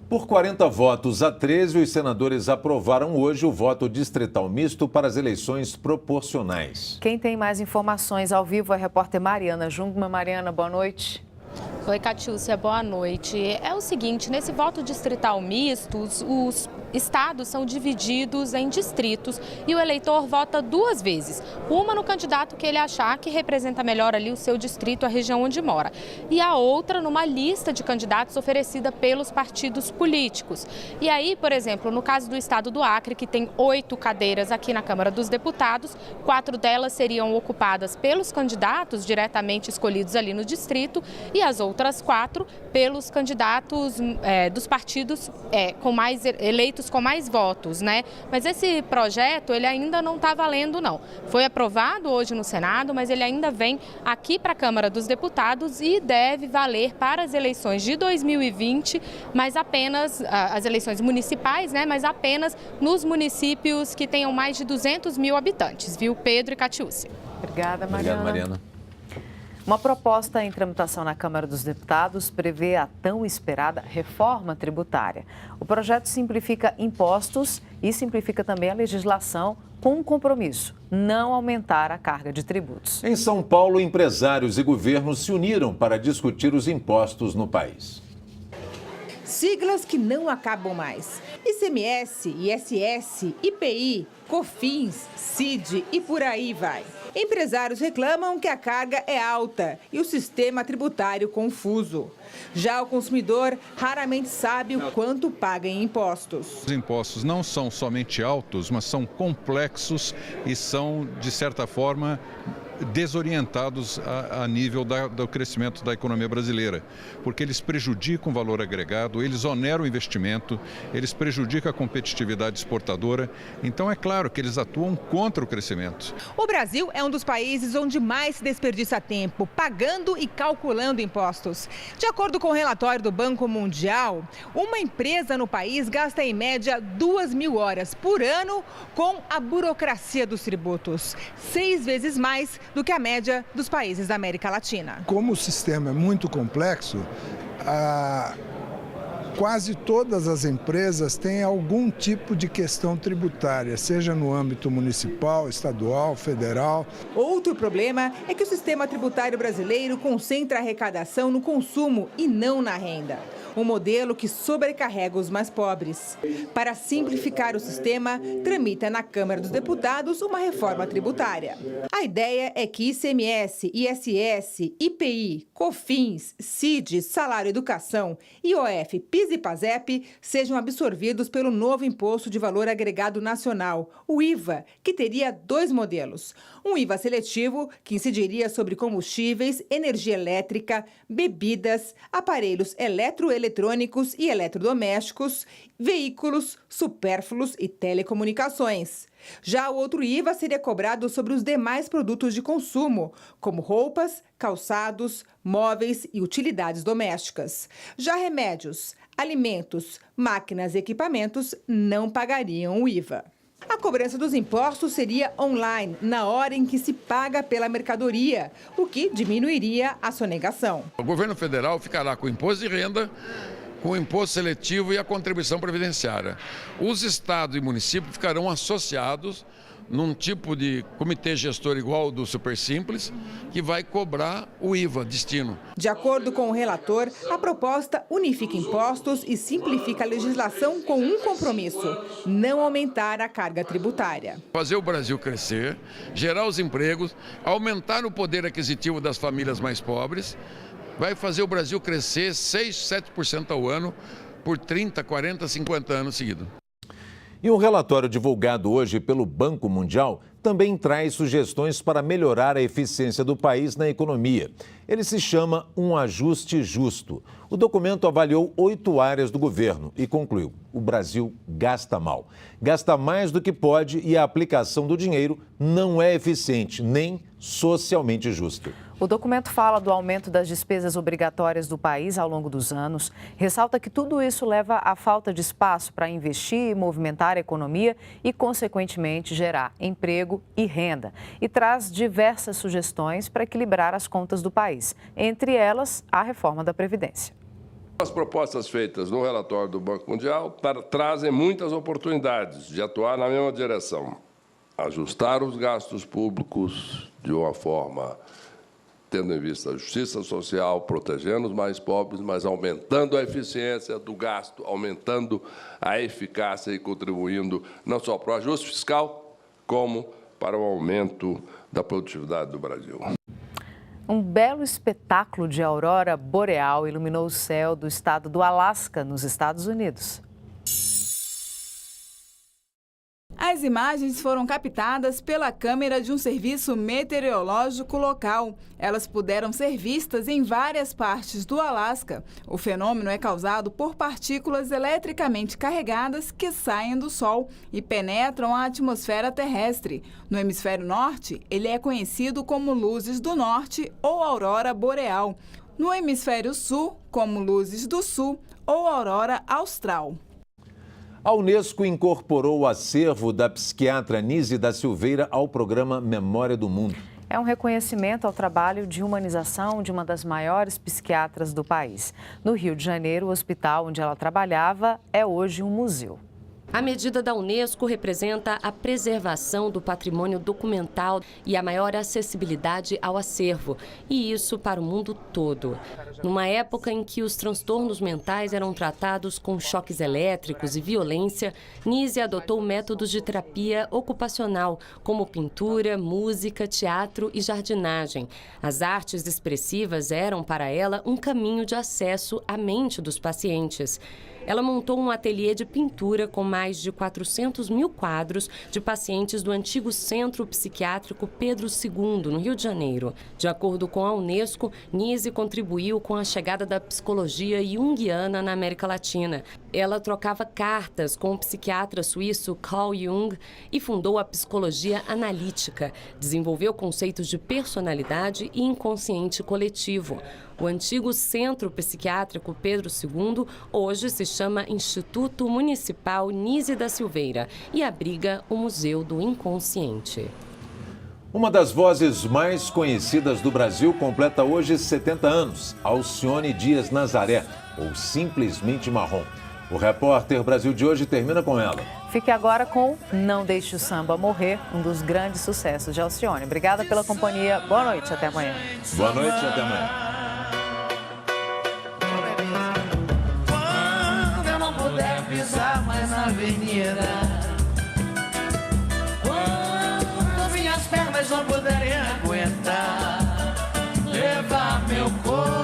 Por 40 votos a 13, os senadores aprovaram hoje o voto distrital misto para as eleições proporcionais. Quem tem mais informações ao vivo é a repórter Mariana Jungmann. Mariana, boa noite. Oi, Catiúcia, boa noite. É o seguinte, nesse voto distrital misto, os estados são divididos em distritos e o eleitor vota duas vezes. Uma no candidato que ele achar que representa melhor ali o seu distrito, a região onde mora. E a outra numa lista de candidatos oferecida pelos partidos políticos. E aí, por exemplo, no caso do estado do Acre, que tem 8 cadeiras aqui na Câmara dos Deputados, 4 delas seriam ocupadas pelos candidatos diretamente escolhidos ali no distrito e as outras 4 pelos candidatos dos partidos eleitos com mais votos, né? Mas esse projeto, ele ainda não está valendo, não. Foi aprovado hoje no Senado, mas ele ainda vem aqui para a Câmara dos Deputados e deve valer para as eleições de 2020, mas apenas as eleições municipais, né? Mas apenas nos municípios que tenham mais de 200 mil habitantes, viu, Pedro e Catiúcia? Obrigada, Mariana. Obrigado, Mariana. Uma proposta em tramitação na Câmara dos Deputados prevê a tão esperada reforma tributária. O projeto simplifica impostos e simplifica também a legislação com um compromisso: não aumentar a carga de tributos. Em São Paulo, empresários e governos se uniram para discutir os impostos no país. Siglas que não acabam mais. ICMS, ISS, IPI, COFINS, CID e por aí vai. Empresários reclamam que a carga é alta e o sistema tributário confuso. Já o consumidor raramente sabe o quanto paga em impostos. Os impostos não são somente altos, mas são complexos e são, de certa forma, desorientados a nível do crescimento da economia brasileira, porque eles prejudicam o valor agregado, eles oneram o investimento, eles prejudicam a competitividade exportadora, então é claro que eles atuam contra o crescimento. O Brasil é um dos países onde mais se desperdiça tempo, pagando e calculando impostos. De acordo com o relatório do Banco Mundial, uma empresa no país gasta em média 2.000 horas por ano com a burocracia dos tributos, 6 vezes mais do que a média dos países da América Latina. Como o sistema é muito complexo, quase todas as empresas têm algum tipo de questão tributária, seja no âmbito municipal, estadual, federal. Outro problema é que o sistema tributário brasileiro concentra a arrecadação no consumo e não na renda. Um modelo que sobrecarrega os mais pobres. Para simplificar o sistema, tramita na Câmara dos Deputados uma reforma tributária. A ideia é que ICMS, ISS, IPI, COFINS, CID, Salário Educação, IOF, PIS e PASEP sejam absorvidos pelo novo Imposto de Valor Agregado Nacional, o IVA, que teria 2 modelos. Um IVA seletivo, que incidiria sobre combustíveis, energia elétrica, bebidas, aparelhos eletrônicos e eletrodomésticos, veículos, supérfluos e telecomunicações. Já o outro IVA seria cobrado sobre os demais produtos de consumo, como roupas, calçados, móveis e utilidades domésticas. Já remédios, alimentos, máquinas e equipamentos não pagariam o IVA. A cobrança dos impostos seria online, na hora em que se paga pela mercadoria, o que diminuiria a sonegação. O governo federal ficará com o imposto de renda, com o imposto seletivo e a contribuição previdenciária. Os estados e municípios ficarão associados num tipo de comitê gestor igual ao do Super Simples, que vai cobrar o IVA destino. De acordo com o relator, a proposta unifica impostos e simplifica a legislação com um compromisso: não aumentar a carga tributária. Fazer o Brasil crescer, gerar os empregos, aumentar o poder aquisitivo das famílias mais pobres, vai fazer o Brasil crescer 6, 7% ao ano por 30, 40, 50 anos seguidos. E um relatório divulgado hoje pelo Banco Mundial também traz sugestões para melhorar a eficiência do país na economia. Ele se chama Um Ajuste Justo. O documento avaliou 8 áreas do governo e concluiu: o Brasil gasta mal. Gasta mais do que pode e a aplicação do dinheiro não é eficiente nem socialmente justa. O documento fala do aumento das despesas obrigatórias do país ao longo dos anos, ressalta que tudo isso leva à falta de espaço para investir e movimentar a economia e, consequentemente, gerar emprego e renda. E traz diversas sugestões para equilibrar as contas do país, entre elas a reforma da Previdência. As propostas feitas no relatório do Banco Mundial trazem muitas oportunidades de atuar na mesma direção. Ajustar os gastos públicos de uma forma tendo em vista a justiça social, protegendo os mais pobres, mas aumentando a eficiência do gasto, aumentando a eficácia e contribuindo não só para o ajuste fiscal, como para o aumento da produtividade do Brasil. Um belo espetáculo de aurora boreal iluminou o céu do estado do Alasca, nos Estados Unidos. As imagens foram captadas pela câmera de um serviço meteorológico local. Elas puderam ser vistas em várias partes do Alasca. O fenômeno é causado por partículas eletricamente carregadas que saem do Sol e penetram a atmosfera terrestre. No hemisfério norte, ele é conhecido como luzes do norte ou aurora boreal. No hemisfério sul, como luzes do sul ou aurora austral. A Unesco incorporou o acervo da psiquiatra Nise da Silveira ao programa Memória do Mundo. É um reconhecimento ao trabalho de humanização de uma das maiores psiquiatras do país. No Rio de Janeiro, o hospital onde ela trabalhava é hoje um museu. A medida da Unesco representa a preservação do patrimônio documental e a maior acessibilidade ao acervo, e isso para o mundo todo. Numa época em que os transtornos mentais eram tratados com choques elétricos e violência, Nise adotou métodos de terapia ocupacional, como pintura, música, teatro e jardinagem. As artes expressivas eram para ela um caminho de acesso à mente dos pacientes. Ela montou um ateliê de pintura com mais de 400 mil quadros de pacientes do antigo Centro Psiquiátrico Pedro II, no Rio de Janeiro. De acordo com a Unesco, Nise contribuiu com a chegada da psicologia junguiana na América Latina. Ela trocava cartas com o psiquiatra suíço Carl Jung e fundou a psicologia analítica. Desenvolveu conceitos de personalidade e inconsciente coletivo. O antigo Centro Psiquiátrico Pedro II hoje se chama Instituto Municipal Nise da Silveira e abriga o Museu do Inconsciente. Uma das vozes mais conhecidas do Brasil completa hoje 70 anos, Alcione Dias Nazaré, ou simplesmente Marrom. O Repórter Brasil de hoje termina com ela. Fique agora com Não Deixe o Samba Morrer, um dos grandes sucessos de Alcione. Obrigada pela companhia. Boa noite, até amanhã. Boa noite, até amanhã. Pisar mais na avenida, quando minhas pernas não puderem aguentar, levar meu corpo